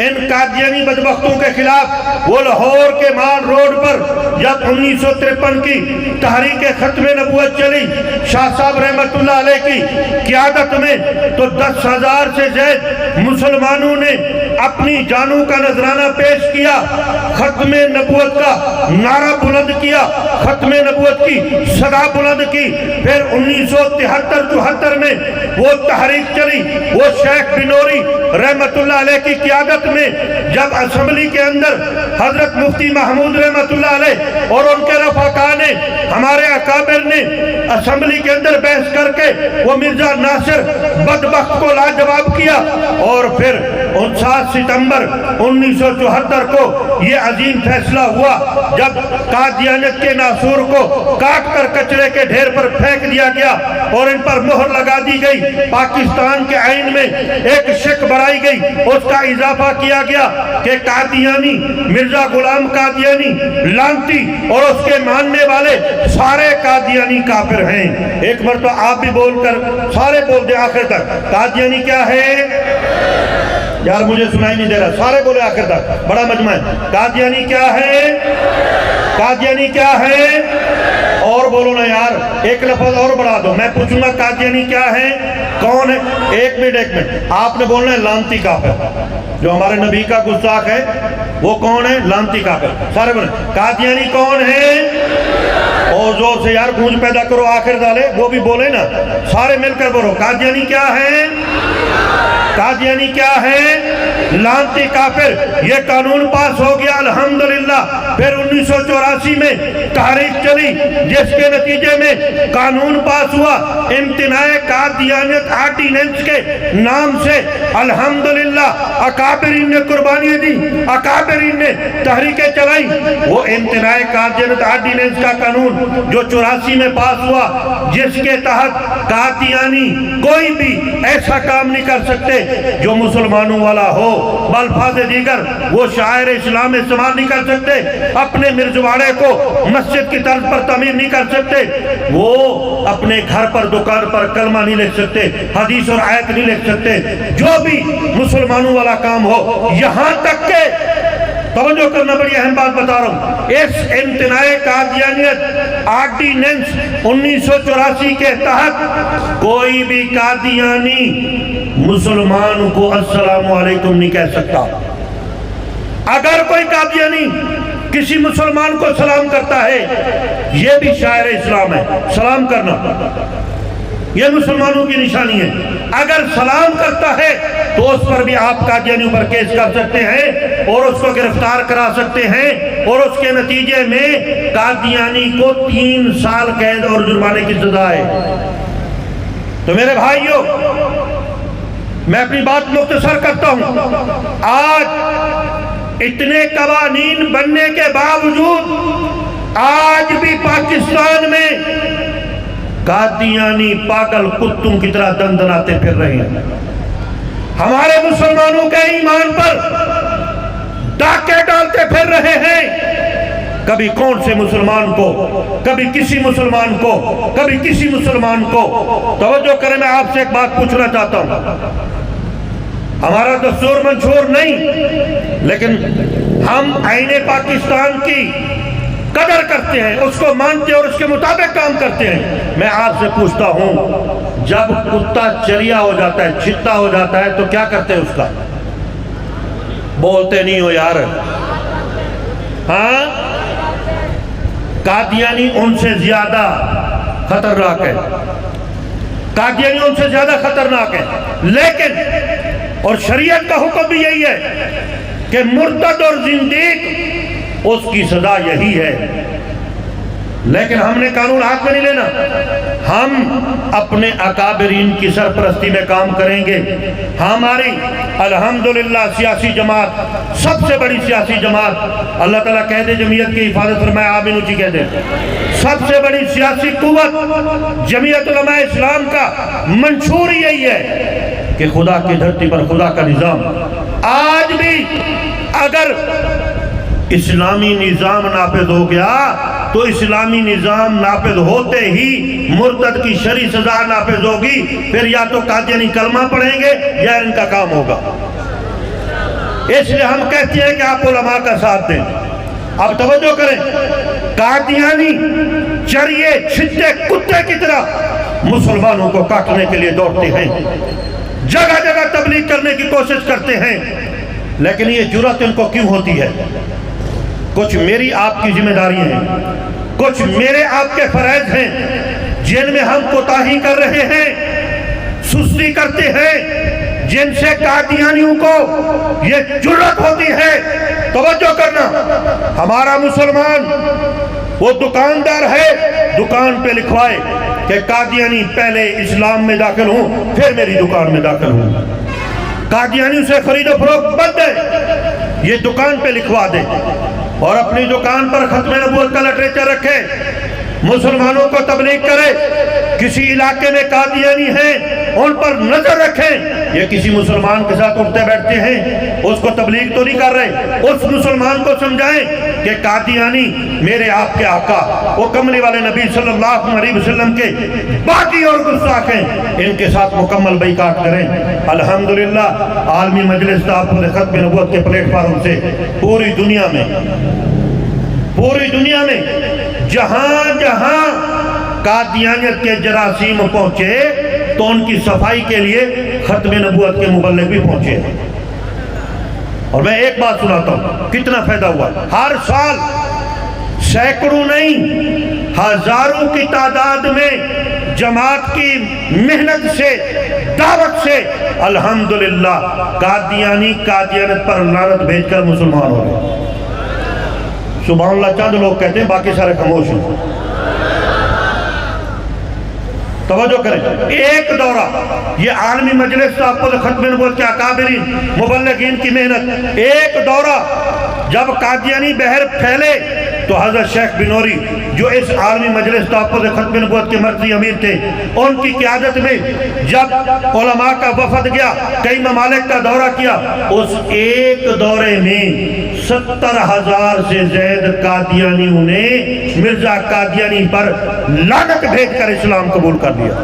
ان قادیانی بدبختوں کے خلاف وہ لاہور کے مال روڈ پر جب 1953 کی تحریک ختم نبوت چلی شاہ صاحب رحمت اللہ علیہ کی قیادت میں، تو 10,000 سے زائد مسلمانوں نے اپنی جانوں کا نذرانہ پیش کیا، ختم نبوت کا نعرہ بلند کیا، ختم نبوت کی صدا بلند کی۔ پھر 1973-74 میں وہ تحریک چلی، وہ شیخ بنوری رحمت اللہ علیہ کی قیادت میں جب اسمبلی کے اندر حضرت مفتی محمود رحمت اللہ علیہ اور ان کے رفقا نے، ہمارے اکابر نے اسمبلی کے اندر بحث کر کے وہ مرزا ناصر بدبخت کو لاجواب کیا، اور پھر 7 ستمبر 1974 کو یہ عظیم فیصلہ ہوا جب قادیانیت کے ناسور کو کاٹ کر کچرے کے ڈھیر پر پھینک دیا گیا اور ان پر مہر لگا دی گئی۔ پاکستان کے آئین میں ایک شک بڑھائی گئی، اس کا اضافہ کیا گیا کہ قادیانی، مرزا غلام قادیانی لعنتی اور اس کے ماننے والے سارے قادیانی کافر ہیں۔ ایک مرتبہ آپ بھی بول کر سارے بول دیں آخر تک، قادیانی کیا ہے؟ یار مجھے سنائی نہیں دے رہا، سارے بولے آخر تک، بڑا مجمع ہے۔ قادیانی کیا ہے؟ قادیانی کیا ہے؟ اور بولو نا یار، ایک لفظ اور بڑھا دو، میں پوچھوں گا قادیانی کیا ہے؟ کون ہے؟ ایک منٹ آپ نے بولنا ہے لعنتی کافر، جو ہمارے نبی کا گستاخ ہے وہ کون ہے؟ لعنتی کافر۔ سارے بولیں قادیانی کون ہے؟ اور زور سے یار گونج پیدا کرو آخر دالے، وہ بھی بولے نا، سارے مل کر بولو قادیانی کیا ہے؟ قادیانی کیا ہے؟ لعنتی کافر۔ یہ قانون پاس ہو گیا الحمدللہ۔ پھر 1984 میں تحریک چلی جس کے نتیجے میں قانون پاس ہوا امتناع قادیانیت آرڈیننس کے نام سے۔ الحمدللہ اکابرین نے قربانی دی، اکابرین نے تحریکیں چلائی۔ وہ امتناع قادیانیت آرڈیننس کا قانون جو 84 میں پاس ہوا، جس کے تحت قادیانی کوئی بھی ایسا کام نہیں کر سکتے جو مسلمانوں والا ہو، بالفاظ دیگر وہ شاعر اسلام استعمال نہیں کر سکتے، اپنے مرزواڑے کو مسجد کی طرز پر تعمیر نہیں کر سکتے، وہ اپنے گھر پر دکان پر کلمہ نہیں لکھ سکتے، حدیث اور آیت نہیں لکھ سکتے، جو بھی مسلمانوں والا کام ہو۔ یہاں تک کہ توجہ کرنا، بڑی اہم بات بتا رہا ہوں، اس امتناع قادیانیت آرڈیننس 1984 کے تحت کوئی بھی قادیانی مسلمان کو السلام علیکم نہیں کہہ سکتا۔ اگر کوئی قادیانی کسی مسلمان کو سلام کرتا ہے، یہ بھی شاعر اسلام ہے، سلام کرنا یہ مسلمانوں کی نشانی ہے۔ اگر سلام کرتا ہے تو اس پر بھی آپ قادیانیوں پر کیس کر سکتے ہیں اور اس کو گرفتار کرا سکتے ہیں، اور اس کے نتیجے میں قادیانی کو 3 سال قید اور جرمانے کی سزا ہے۔ تو میرے بھائیوں، میں اپنی بات مختصر کرتا ہوں۔ آج اتنے قوانین بننے کے باوجود آج بھی پاکستان میں قادیانی پاگل کتوں کی طرح دندناتے پھر رہے ہیں۔ ہمارے مسلمانوں کے ایمان پر ڈاکے ڈالتے پھر رہے ہیں، کبھی کون سے مسلمان کو، کبھی کسی مسلمان کو، کبھی کسی مسلمان کو۔ توجہ کریں، میں آپ سے ایک بات پوچھنا چاہتا ہوں۔ ہمارا دستور منشور نہیں، لیکن ہم آئین پاکستان کی قدر کرتے ہیں، اس کو مانتے ہیں اور اس کے مطابق کام کرتے ہیں۔ میں آپ سے پوچھتا ہوں، جب کتا چریا ہو جاتا ہے، چھتا ہو جاتا ہے، تو کیا کرتے ہیں اس کا؟ بولتے نہیں ہو یار؟ ہاں، قادیانی ان سے زیادہ خطرناک ہے، قادیانی ان سے زیادہ خطرناک ہے، لیکن اور شریعت کا حکم بھی یہی ہے کہ مرتد اور زندیق اس کی سزا یہی ہے۔ لیکن ہم نے قانون ہاتھ میں نہیں لینا، ہم اپنے اکابرین کی سرپرستی میں کام کریں گے۔ ہماری الحمدللہ سیاسی جماعت، سب سے بڑی سیاسی جماعت، اللہ تعالیٰ کہہ دے جمعیت کی حفاظت فرمائے، آمین اونچی کہہ دے، سب سے بڑی سیاسی قوت جمعیت علماء اسلام کا منشور یہی ہے کہ خدا کی دھرتی پر خدا کا نظام۔ آج بھی اگر اسلامی نظام نافذ ہو گیا تو اسلامی نظام نافذ ہوتے ہی مرتد کی شرعی سزا نافذ ہوگی، پھر یا تو قادیانی کلمہ پڑھیں گے یا ان کا کام ہوگا۔ اس لیے ہم کہتے ہیں کہ آپ علماء کا ساتھ دیں۔ اب توجہ کریں، قادیانی چریے چھتے کتے کی طرح مسلمانوں کو کاٹنے کے لیے دوڑتے ہیں، جگہ جگہ تبلیغ کرنے کی کوشش کرتے ہیں، لیکن یہ جرأت ان کو کیوں ہوتی ہے؟ کچھ میری آپ کی ذمہ داریاں ہیں، کچھ میرے آپ کے فرائض ہیں جن میں ہم کوتاہی کر رہے ہیں، سستی کرتے ہیں، جن سے قادیانیوں کو یہ جرأت ہوتی ہے۔ توجہ کرنا، ہمارا مسلمان وہ دکاندار ہے، دکان پہ لکھوائے کہ قادیانی پہلے اسلام میں داخل ہوں پھر میری دکان میں داخل ہوں، قادیانیوں سے خرید و فروخت بند ہے، یہ دکان پہ لکھوا دے اور اپنی دکان پر ختم نبوت کا لٹریچر رکھے، مسلمانوں کو تبلیغ کرے۔ کسی علاقے میں قادیانی ہیں ان پر نظر رکھیں، یہ کسی مسلمان کے ساتھ اٹھتے بیٹھتے ہیں، اس کو تبلیغ تو نہیں کر رہے، اس مسلمان کو سمجھائیں کہ قادیانی میرے آپ کے آقا وہ کملی والے نبی صلی اللہ علیہ وسلم کے باقی اور گستاخ ہیں، ان کے ساتھ مکمل بیعت کریں۔ الحمدللہ عالمی مجلس تحفظ ختم نبوت کے پلیٹ فارم سے پوری دنیا میں جہاں جہاں قادیانیت کے جراثیم پہنچے تو ان کی صفائی کے لیے ختم نبوت کے مبلغ بھی پہنچے۔ اور میں ایک بات سناتا ہوں، کتنا فائدہ ہوا۔ ہر سال سینکڑوں نہیں ہزاروں کی تعداد میں جماعت کی محنت سے، دعوت سے الحمدللہ قادیانیت پر لعنت بھیج کر مسلمان ہو گئے۔ سبحان اللہ، چند لوگ کہتے ہیں باقی سارے خاموش ہیں۔ توجہ کریں، ایک دورہ یہ عالمی مجلس تحفظ ختم نبوت کے اکابرین مبلغین کی محنت، ایک دورہ جب قادیانی بہر پھیلے تو حضرت شیخ بنوری جو اس عالمی مجلس تحفظ ختم نبوت کے مرکزی امیر تھے، ان کی قیادت میں جب علماء کا وفد گیا، کئی ممالک کا دورہ کیا، اس ایک دورے میں 70,000 سے زائد قادیانیوں نے مرزا قادیانی پر لعنت بھیج کر اسلام قبول کر لیا۔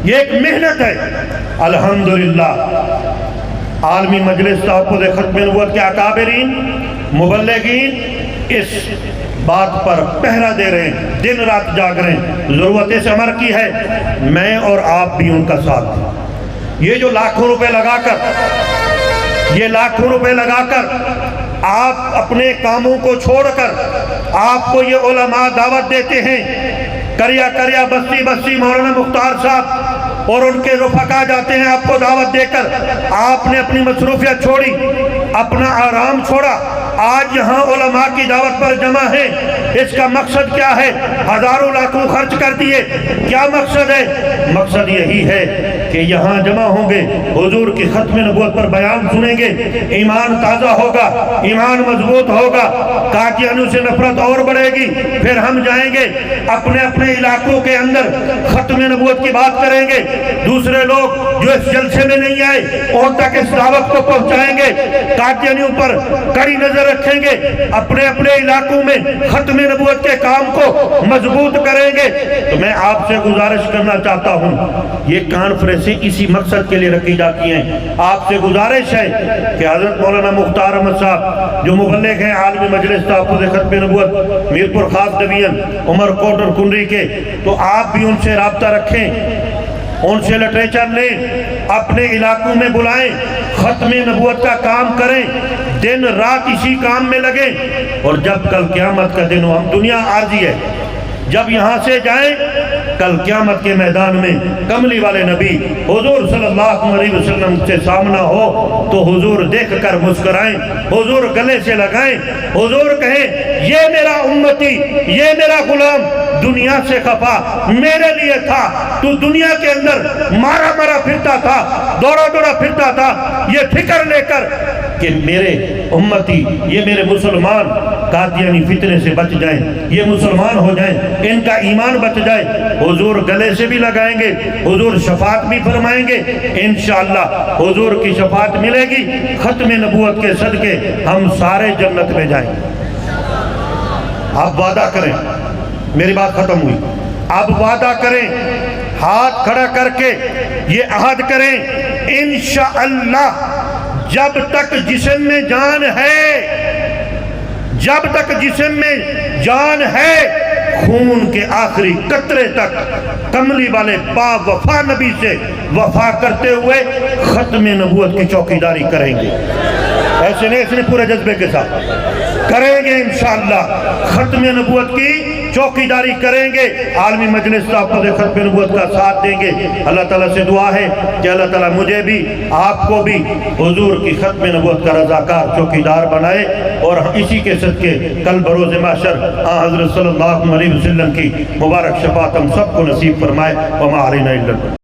یہ ایک محنت ہے۔ الحمدللہ عالمی مجلس تحفظ ختم نبوت کے اکابرین مبلغین اس بات پر پہرا دے رہے ہیں، دن رات جاگ رہے ہیں، ضرورت اس عمر کی ہے میں اور آپ بھی ان کا ساتھ دیں۔ یہ جو لاکھوں روپے لگا کر آپ اپنے کاموں کو چھوڑ کر آپ کو یہ علماء دعوت دیتے ہیں، کریا بستی بستی مولانا مختار صاحب اور ان کے رفقا جاتے ہیں آپ کو دعوت دے کر، آپ نے اپنی مصروفیت چھوڑی، اپنا آرام چھوڑا، آج یہاں علماء کی دعوت پر جمع ہیں۔ اس کا مقصد کیا ہے؟ ہزاروں لاکھوں خرچ کر دیے، کیا مقصد ہے؟ مقصد یہی ہے کہ یہاں جمع ہوں گے، حضور کی ختم نبوت پر بیان سنیں گے، ایمان تازہ ہوگا، ایمان مضبوط ہوگا، قادیانیوں سے نفرت اور بڑھے گی، پھر ہم جائیں گے اپنے اپنے علاقوں کے اندر ختم نبوت کی بات کریں گے، دوسرے لوگ جو اس جلسے میں نہیں آئے ان تک اس دعوت کو پہنچائیں گے، قادیانیوں پر کڑی نظر رکھیں گے، اپنے اپنے علاقوں میں ختم نبوت کے کام کو مضبوط کریں گے۔ تو میں آپ سے گزارش کرنا چاہتا ہوں، یہ کانفرنسیں اسی مقصد کے لیے رکھی جاتی ہیں۔ آپ سے گزارش ہے کہ حضرت مولانا مختار احمد صاحب جو مبلغ ہیں عالمی مجلس تحفظ ختم نبوت میرپور خاص ڈویژن عمر کوٹ اور کنڈری کے، تو آپ بھی ان سے رابطہ رکھیں، ان سے لٹریچر لیں، اپنے علاقوں میں بلائیں، ختم نبوت کا کام کریں، دن رات اسی کام میں لگیں، اور جب کل قیامت کا دن ہو، ہم دنیا عارضی ہے، جب یہاں سے جائیں کل قیامت کے میدان میں کملی والے نبی حضور صلی اللہ علیہ وسلم سے سامنا ہو تو حضور دیکھ کر مسکرائیں، حضور گلے سے لگائیں، حضور کہیں یہ میرا امتی، یہ میرا غلام دنیا سے خفا میرے لیے تھا، تو دنیا کے اندر مارا پھرتا تھا، دوڑا پھرتا تھا، یہ فکر لے کر کہ میرے امتی، یہ میرے مسلمان قادیانی فتنے سے بچ جائیں، یہ مسلمان ہو جائیں، ان کا ایمان بچ جائے، حضور گلے سے بھی لگائیں گے، حضور شفاعت بھی فرمائیں گے، انشاءاللہ حضور کی شفاعت ملے گی، ختم نبوت کے صدقے ہم سارے جنت میں جائیں۔ آپ وعدہ کریں، میری بات ختم ہوئی، آپ وعدہ کریں، ہاتھ کھڑا کر کے یہ عہد کریں، انشاءاللہ جب تک جسم میں جان ہے، جب تک جسم میں جان ہے، خون کے آخری قطرے تک کملی والے با وفا نبی سے وفا کرتے ہوئے ختم نبوت کی چوکیداری کریں گے۔ ایسے نہیں، اس نے پورے جذبے کے ساتھ کریں گے انشاءاللہ، ختم نبوت کی چوکیداری کریں گے، عالمی مجلس تحفظ ختم نبوت کا ساتھ دیں گے۔ اللہ تعالیٰ سے دعا ہے کہ اللہ تعالیٰ مجھے بھی آپ کو بھی حضور کی ختم نبوت کا رضاکار چوکیدار بنائے، اور اسی کے صدقے کل بروز محشر حضرت صلی اللہ علیہ وسلم کی مبارک شفاعت ہم سب کو نصیب فرمائے۔ وما علینا الا البلاغ۔